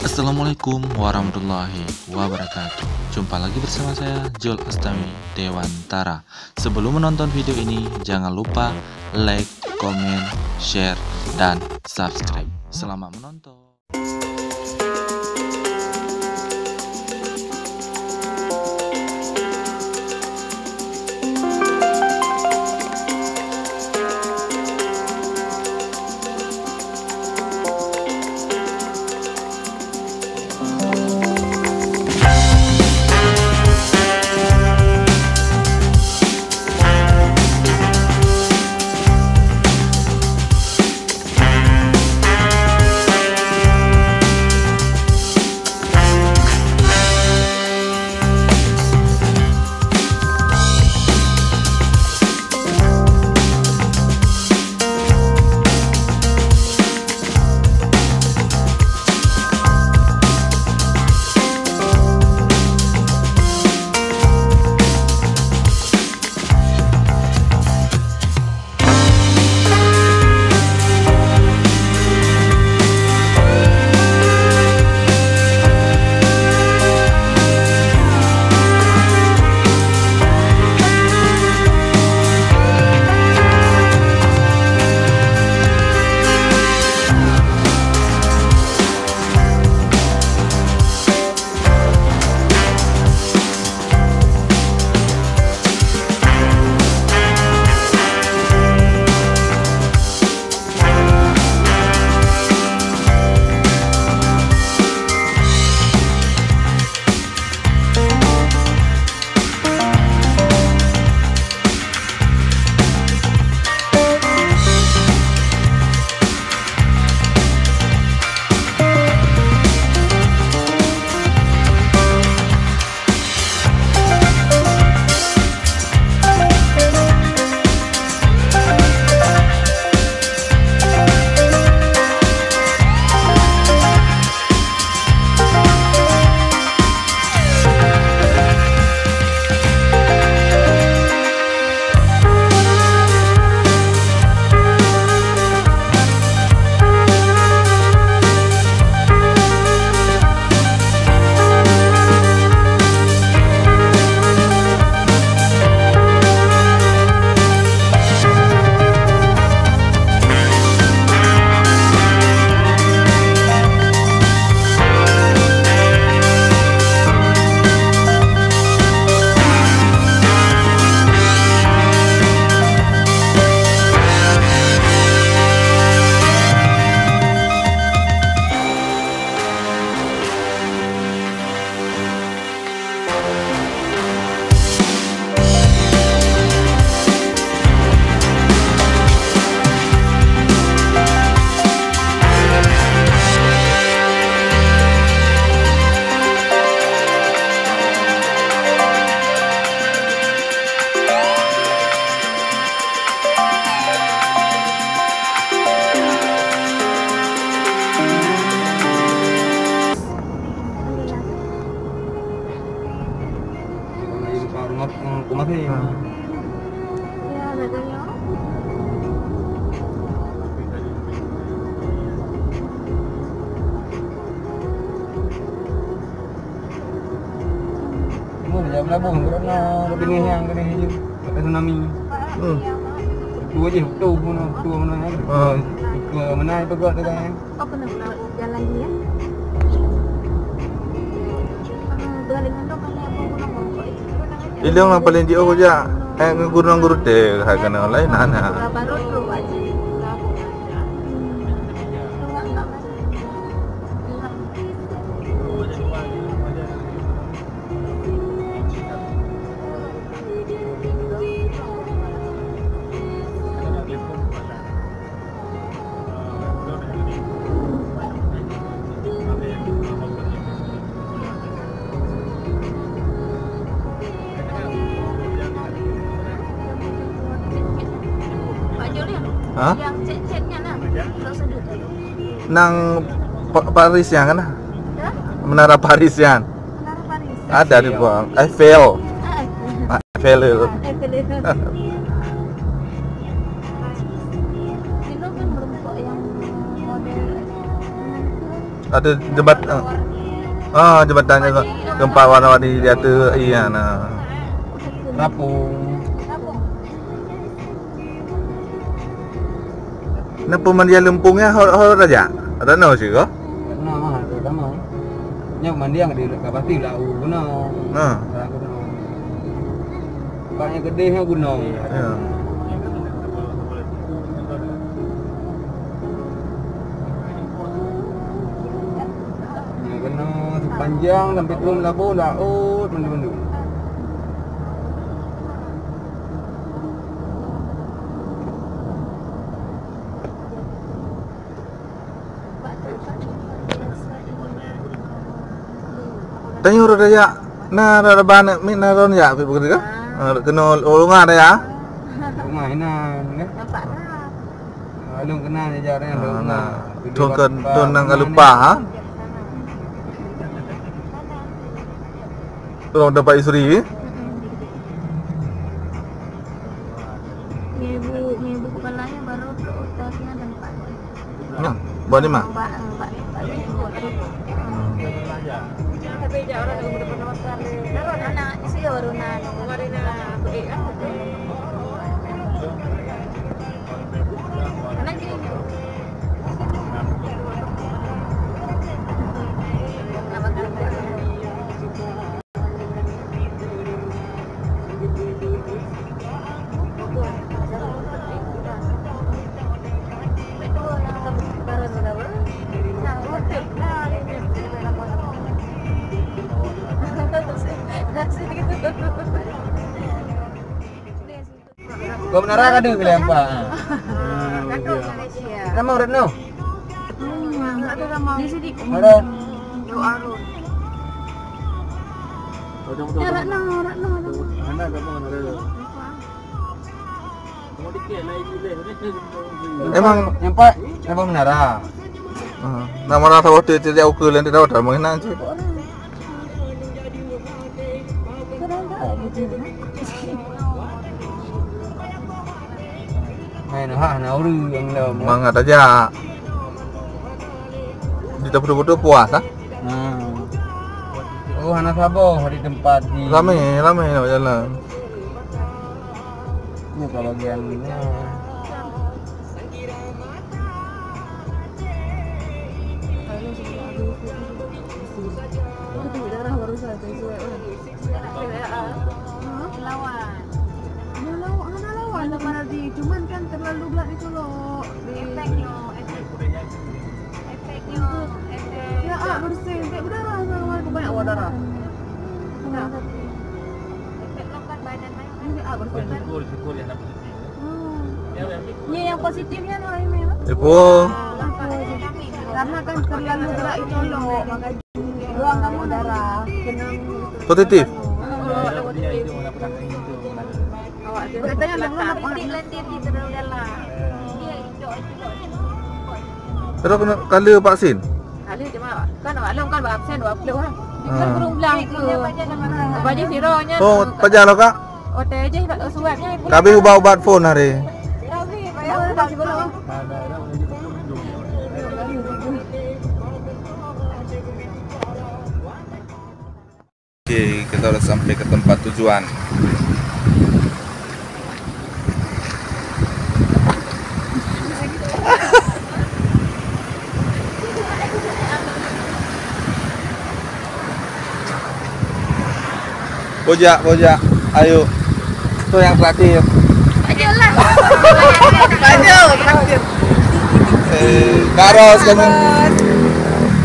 Assalamualaikum warahmatullahi wabarakatuh. Jumpa lagi bersama saya Jul Astami Dewantara. Sebelum menonton video ini, jangan lupa like, komen, share, dan subscribe. Selamat menonton. Kumakai. Ya, bedanya. Mo jam labung karena lebih yang gini aja. Pakai tsunami. Dua je, tu mana ya. Dua mana itu gua tu kan. Oh, pernah jalan dia. Galingan tu kan apa gunung bangkok. Ilang lang pala hindi ako dyan. Ngurang gurut deh. Kaya na online na. Baru tu aja. Hah? Yang cet-cetnya nah. Terus ada. Nang Paris yan ka na? Dah? Menara Paris yan. Menara Paris. Ada di bawah. Eiffel. Eiffel. Eiffel. Dino kan belum kok yang model ada jebatannya kok. Gempa warna-warni di atas iya nah. Rapung. Nah pemandian lempungnya hor aja. Ada no sih kok. Nah, mah sama. Nyok mandi yang di pasti lau gunung. Nah. Paknya gede nya gunung. Ya. Kena sepanjang sampai turun laut mendu-mendu. Tanya udah ya. Nah, ada banyak min naron ya, begitu kan? Kena ulungan ada ya. Mainan kan? Nampak lah. Alung kena jarang alung. Nah, tuan nang lupa ha. Tolong dapat istri. Ngebu kepalanya baru utasnya tempat. Ya, buat ni mah. Mbak. Tapi jangan orang yang benar-benar makan. Naron anak sih baru nano. Kemarin anak gini. Kau menara kan dia lempar. Kamu udah no? Di sini. Ada. Mana kamu menara? Emang nyampak emang menara. Nama rasa waktu itu dia ukur yang tidak ada mengenang sih. Main nauru yang lem. Semangat aja. Kita betul-betul puas ah. Oh, hana sabo di tempat di. Ramai nak jalan. Ini ke bagiannya. Cuman kan terlalu gelap itu loh. Efeknya. Ya, bersih. Kayak berdarah sama banyak darah. Enggak. Efek lokan badan banyak. Ini bersih. Syukur yang dapat positif. Ini yang positifnya loh ini. Ibu. Karena kan terlalu gerak itu loh, makanya buang kamu darah. Positif. Katanya lendir di terlalu dalam. Terus kena kali vaksin. Kali cuma kan maklum kan absen 20 kan. Kan belum bilang ke. Baju sironya. Oh, pajak lo kak. OTJ swabnya. Kami ubat phone hari. Oke, kita udah sampai ke tempat tujuan. Bojak, ayo. Itu yang terakhir. Ayolah. Ayo, terakhir. Karos kami.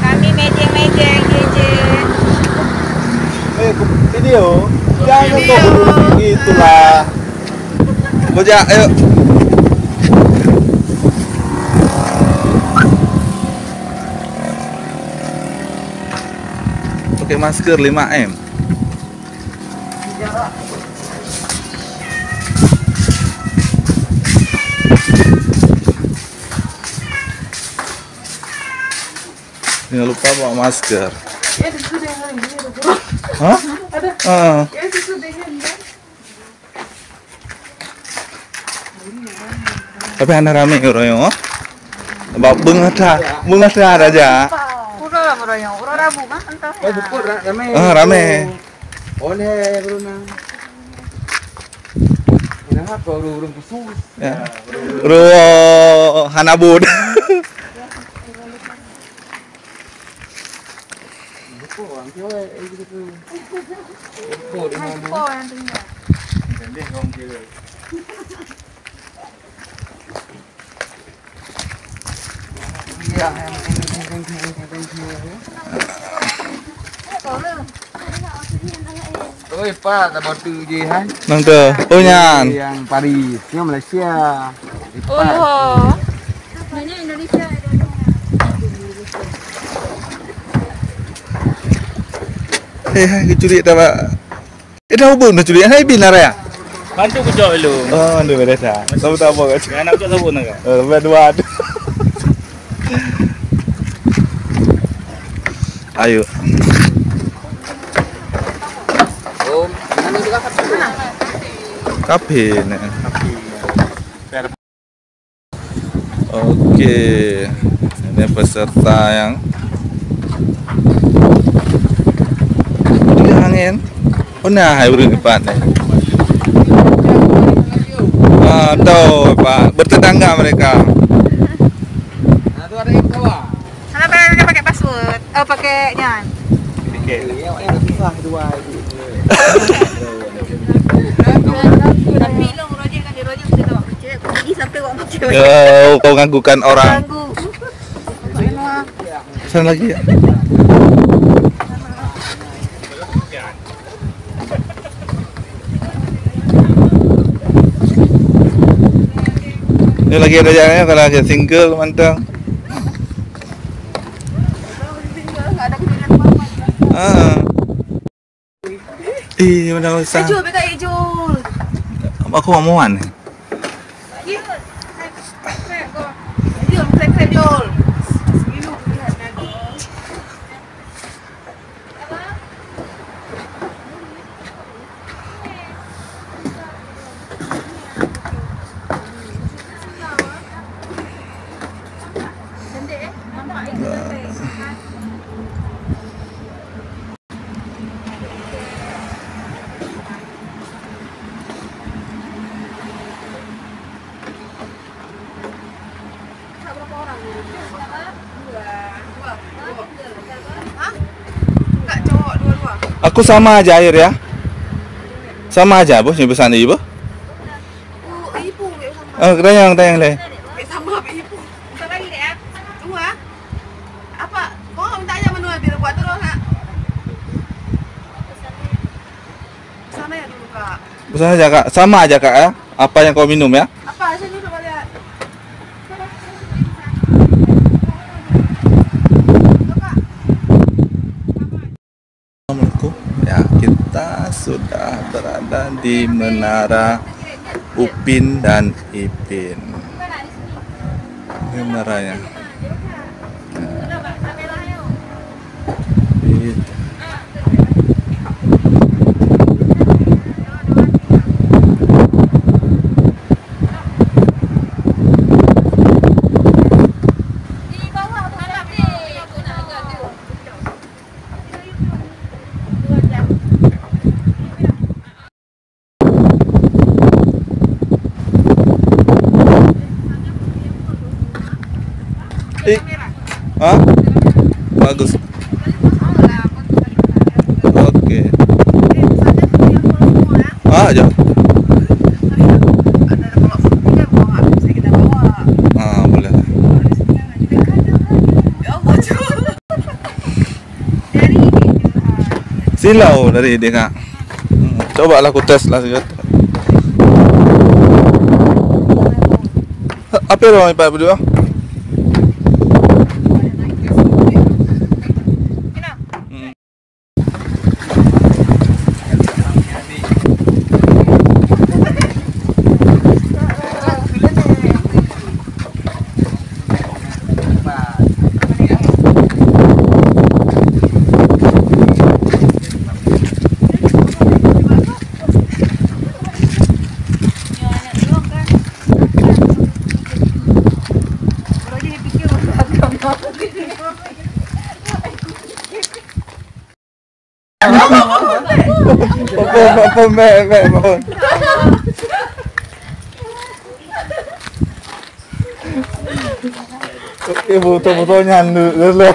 Kami mejeng-mejeng jejen. Video. Jangan tuh. Gitulah. Bojak, ayo. Pakai masker 5M. Jangan lupa bawa masker. Hah? Ada. Tapi anda rame orang yo. Bawa bunga dah aja. orang Rabu mah entah. Bukut rame. Rame. Oleh Bruna. Kenapa urung khusus? Ya. Ro Hanabud. Bukut orang kira gitu. Bukut di mana? Kau yang tinggal. Gandeng orang kira. Ya, thank you. Oi, Pak, tak batu je hai. Nang tu. Oh nyan. Yang Paris, yang Malaysia. Oh. Mana Indonesia? Hai curi tak pak. Dah hubung dah curi. Hai bin ara ya. Bantu kejap dulu. Oh, anda beres ah. Kamu tak apa kan? Jangan nak kejap sabun nak. Berdua. Ayo. Om, mana juga Kafe ni. Okey. Ini peserta yang angin. Oh nah, hai urang depan ni. Tahu Pak, bertetangga mereka. Nah, tu ada yang bawah. Sana pakai password. Oh, pakai nyan. Yang susah dua itu. Tapi long Roger kan Roger mesti tahu cewek. Ini sampai orang cewek. Kau ganggukan orang. Ganggu. Sana lagi ya. Ini lagi ada jalannya kalau lagi single mantap. Mana usah. Ejul, beka Ejul. Aku mau ni. Ejul, krek Jul. Aku sama aja air ya. Sama aja bos ni pesan ibu. Ibu sama. Tayang le. Sama ibu. Bentar lagi deh ya. Tunggu ah. Apa? Kau enggak minta aja manual biar buat terus enggak? Sana ya dulu Kak. Pesan aja kak. Sama aja kak ya. Apa yang kau minum ya? Apa? Sini coba lihat. Assalamualaikum. Ya, kita sudah berada di Menara Upin dan Ipin. Ini menaranya. Hah? Bagus. Oke. Aja. Boleh. Silau dari dia kak. Coba lah aku tes lah sikit. Apa orang ibu berdua? Apa me. Oke, foto-fotonya dulu.